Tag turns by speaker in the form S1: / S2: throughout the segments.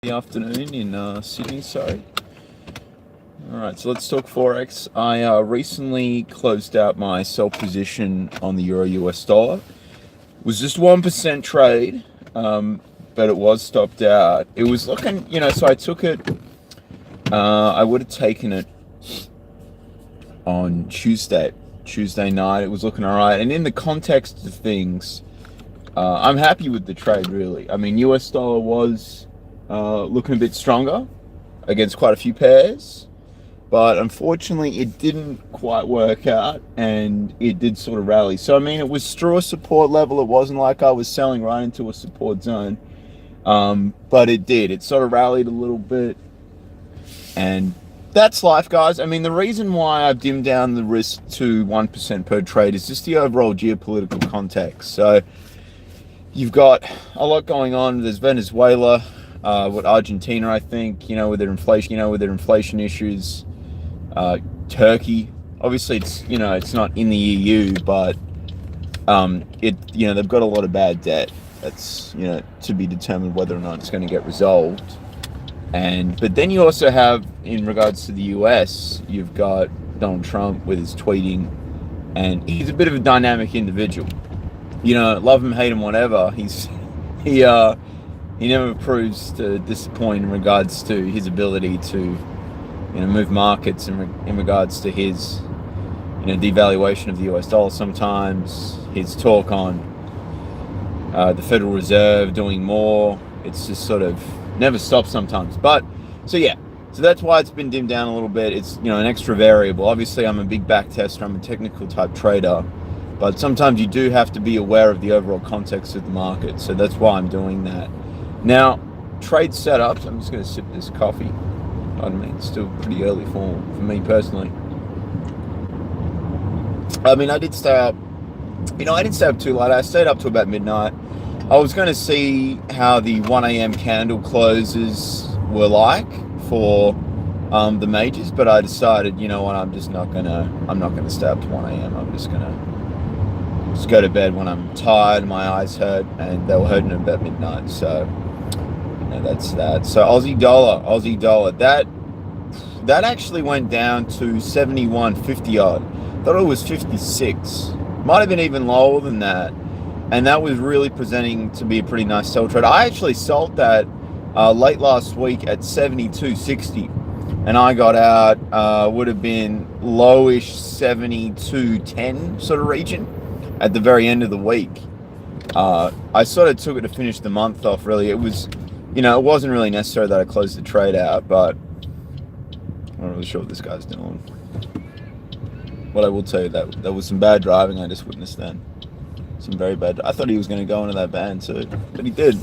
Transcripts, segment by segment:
S1: The afternoon in Sydney, sorry. Alright, so let's talk Forex. I recently closed out my sell position on the Euro US dollar. It was just 1% trade, but it was stopped out. It was looking, so I took it, I would have taken it on Tuesday night. It was looking alright. And in the context of things, I'm happy with the trade, really. I mean, US dollar was looking a bit stronger against quite a few pairs, but unfortunately it didn't quite work out and it did sort of rally. So I mean, it was through a support level. It wasn't like I was selling right into a support zone, but it sort of rallied a little bit, and that's life, guys. I mean, the reason why I've dimmed down the risk to 1% per trade is just the overall geopolitical context. So you've got a lot going on. There's Venezuela, Argentina, I think, with their inflation issues. Turkey, obviously, it's not in the EU, but they've got a lot of bad debt. That's to be determined whether or not it's going to get resolved. But then you also have, in regards to the US, you've got Donald Trump with his tweeting, and he's a bit of a dynamic individual. Love him, hate him, whatever. He never proves to disappoint in regards to his ability to, move markets in regards to his, devaluation of the US dollar. Sometimes his talk on the Federal Reserve doing more, it's just sort of never stops sometimes. But so that's why it's been dimmed down a little bit. It's an extra variable. Obviously, I'm a big back tester. I'm a technical type trader. But sometimes you do have to be aware of the overall context of the market. So that's why I'm doing that. Now, trade setups. I'm just going to sip this coffee. Pardon me. It's still pretty early for me personally. I mean, I did stay up. I didn't stay up too late. I stayed up to about midnight. I was going to see how the 1 a.m. candle closes were like for the majors, but I decided, what, I'm not going to stay up to 1 a.m. I'm just going to go to bed when I'm tired, my eyes hurt, and they were hurting at about midnight. So that's that. So Aussie dollar, that actually went down to 71.50 odd. Thought it was 56. Might have been even lower than that, and that was really presenting to be a pretty nice sell trade. I actually sold that late last week at 72.60, and I got out would have been lowish 72.10 sort of region at the very end of the week. I sort of took it to finish the month off, really. It was, it wasn't really necessary that I closed the trade out, but I'm not really sure what this guy's doing. But I will tell you that there was some bad driving I just witnessed then. Some very bad. I thought he was going to go into that band too, but he did.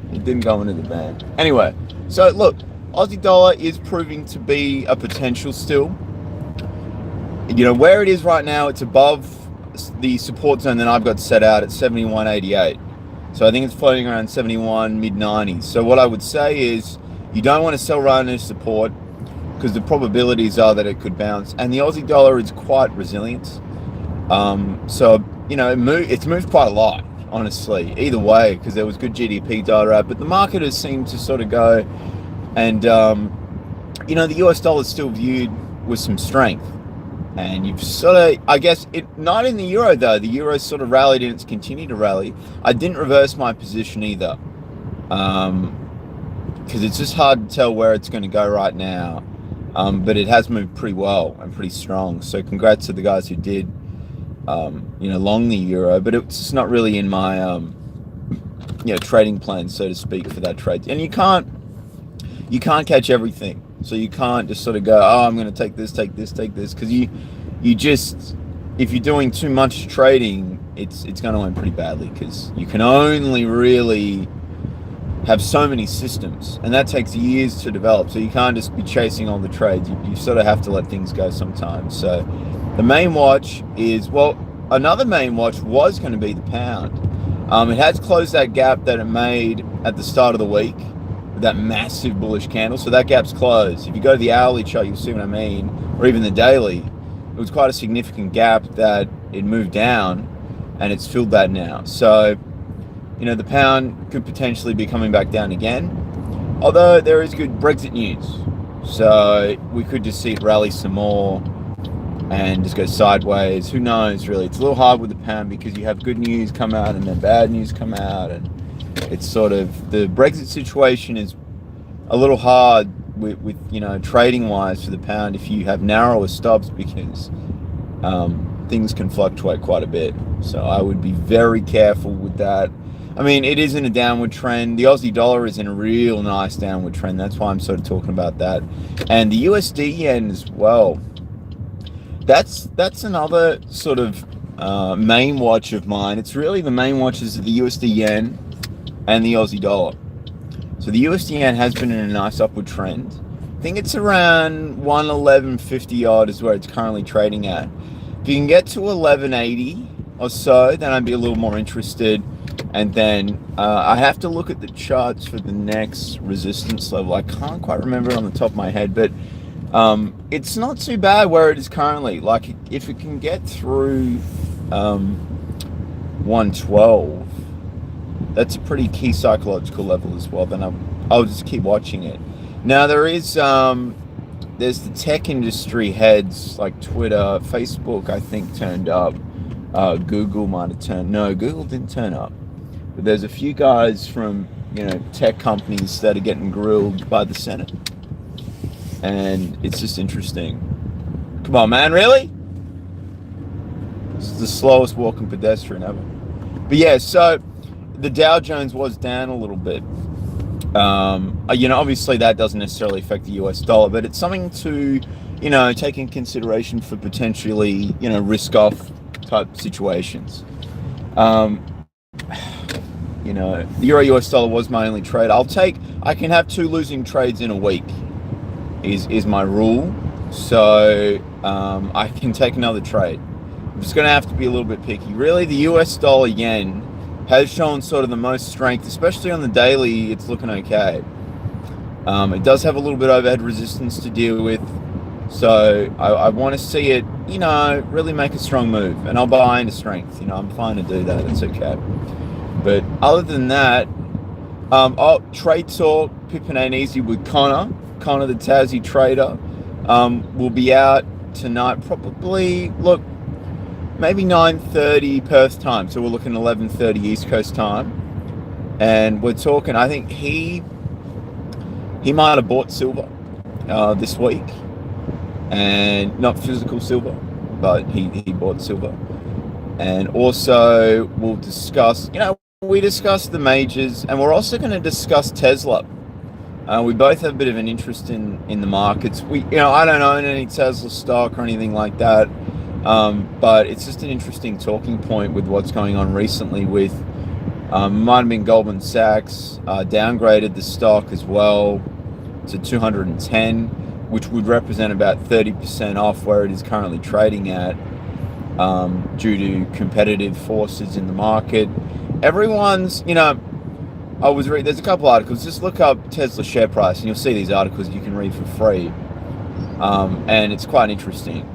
S1: He didn't go into the band. Anyway, so look, Aussie dollar is proving to be a potential still. Where it is right now, it's above the support zone that I've got set out at 71.88. So I think it's floating around 71 mid-90s. So what I would say is you don't want to sell right into support because the probabilities are that it could bounce. And the Aussie dollar is quite resilient. So it's moved quite a lot, honestly, either way, because there was good GDP data out. But the market has seemed to sort of go, and the US dollar is still viewed with some strength. And you've sort of, I guess, not in the euro though. The euro sort of rallied and it's continued to rally. I didn't reverse my position either, because it's just hard to tell where it's going to go right now. But it has moved pretty well and pretty strong. So congrats to the guys who did, long the euro. But it's just not really in my, trading plan, so to speak, for that trade. And you can't catch everything. So you can't just sort of go, oh, I'm going to take this, because you just, if you're doing too much trading, it's going to end pretty badly, because you can only really have so many systems, and that takes years to develop. So you can't just be chasing all the trades. You sort of have to let things go sometimes. So the main watch is, another main watch was going to be the pound. It has closed that gap that it made at the start of the week, that massive bullish candle. So that gap's closed. If you go to the hourly chart, you'll see what I mean, or even the daily. It was quite a significant gap that it moved down, and it's filled that now. So the pound could potentially be coming back down again. Although there is good Brexit news, so we could just see it rally some more and just go sideways. Who knows, really? It's a little hard with the pound because you have good news come out and then bad news come out, and it's sort of the Brexit situation is a little hard with trading wise for the pound if you have narrower stops because things can fluctuate quite a bit. So I would be very careful with that. I mean, it is in a downward trend. The Aussie dollar is in a real nice downward trend. That's why I'm sort of talking about that. And the USD yen as well. That's another sort of main watch of mine. It's really the main watches of the USD yen and the Aussie dollar. So the USD yen has been in a nice upward trend. I think it's around 111.50 odd is where it's currently trading at. If you can get to 1180 or so, then I'd be a little more interested. And then I have to look at the charts for the next resistance level. I can't quite remember it on the top of my head, but it's not too bad where it is currently. Like if it can get through 112, that's a pretty key psychological level as well. Then I'll just keep watching it. Now there's the tech industry heads like Twitter, Facebook, I think turned up. Google might have turned. No, Google didn't turn up. But there's a few guys from tech companies that are getting grilled by the Senate, and it's just interesting. Come on, man, really? It's the slowest walking pedestrian ever. But yeah, so the Dow Jones was down a little bit. Obviously that doesn't necessarily affect the US dollar, but it's something to take in consideration for potentially risk off type situations. The Euro US dollar was my only trade. I can have 2 losing trades in a week is my rule. So I can take another trade. I'm just going to have to be a little bit picky. Really, the US dollar yen has shown sort of the most strength, especially on the daily. It's looking okay. It does have a little bit of overhead resistance to deal with. So I want to see it, really make a strong move. And I'll buy into strength. I'm fine to do that. It's okay. But other than that, trade talk, Pippin ain't easy with Connor the Tassie trader. Will be out tonight, probably, maybe 9:30 Perth time. So we're looking 11:30 East Coast time. And we're talking, I think he might have bought silver this week. And not physical silver, but he bought silver. And also we'll discuss, we discussed the majors, and we're also going to discuss Tesla. We both have a bit of an interest in the markets. I don't own any Tesla stock or anything like that, but it's just an interesting talking point with what's going on recently with, might have been Goldman Sachs, downgraded the stock as well to 210, which would represent about 30% off where it is currently trading at, due to competitive forces in the market. Everyone's, there's a couple articles. Just look up Tesla share price and you'll see these articles you can read for free. And it's quite interesting,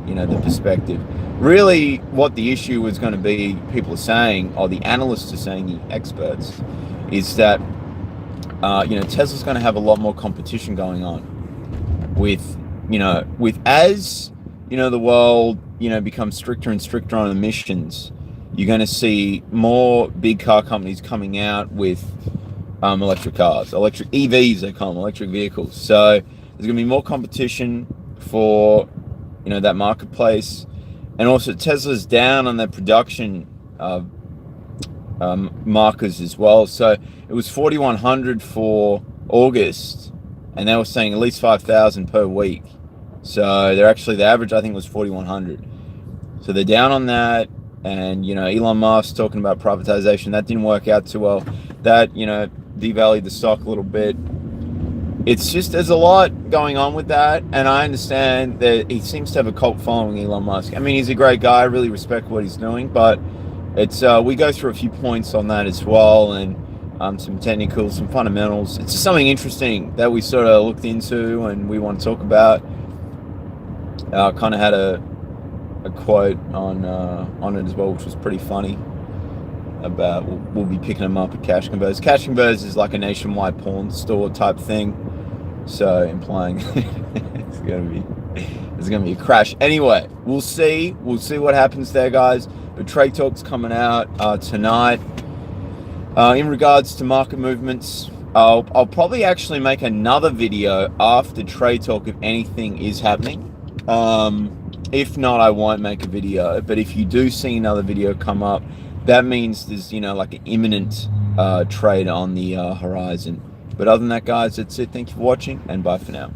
S1: the perspective. Really what the issue is going to be, people are saying, or the analysts are saying, the experts, is that, Tesla's going to have a lot more competition going on with as, the world, becomes stricter and stricter on emissions. You're going to see more big car companies coming out with electric cars, electric EVs, they call them, electric vehicles. So there's going to be more competition for, that marketplace. And also Tesla's down on their production markers as well. So it was 4,100 for August, and they were saying at least 5,000 per week. So the average I think was 4,100. So they're down on that. And, Elon Musk talking about privatization, that didn't work out too well. That, devalued the stock a little bit. It's just, there's a lot going on with that. And I understand that he seems to have a cult following, Elon Musk. I mean, he's a great guy. I really respect what he's doing. But it's we go through a few points on that as well. And some technicals, some fundamentals. It's just something interesting that we sort of looked into and we want to talk about. Kind of had a quote on it as well, which was pretty funny. about we'll be picking them up at Cash Converse. Cash Converse is like a nationwide pawn store type thing, so implying it's gonna be a crash. Anyway, we'll see what happens there, guys. But Trade Talk's coming out tonight. In regards to market movements, I'll probably actually make another video after Trade Talk if anything is happening. If not, I won't make a video. But if you do see another video come up, that means there's, like an imminent trade on the horizon. But other than that, guys, that's it. Thank you for watching, and bye for now.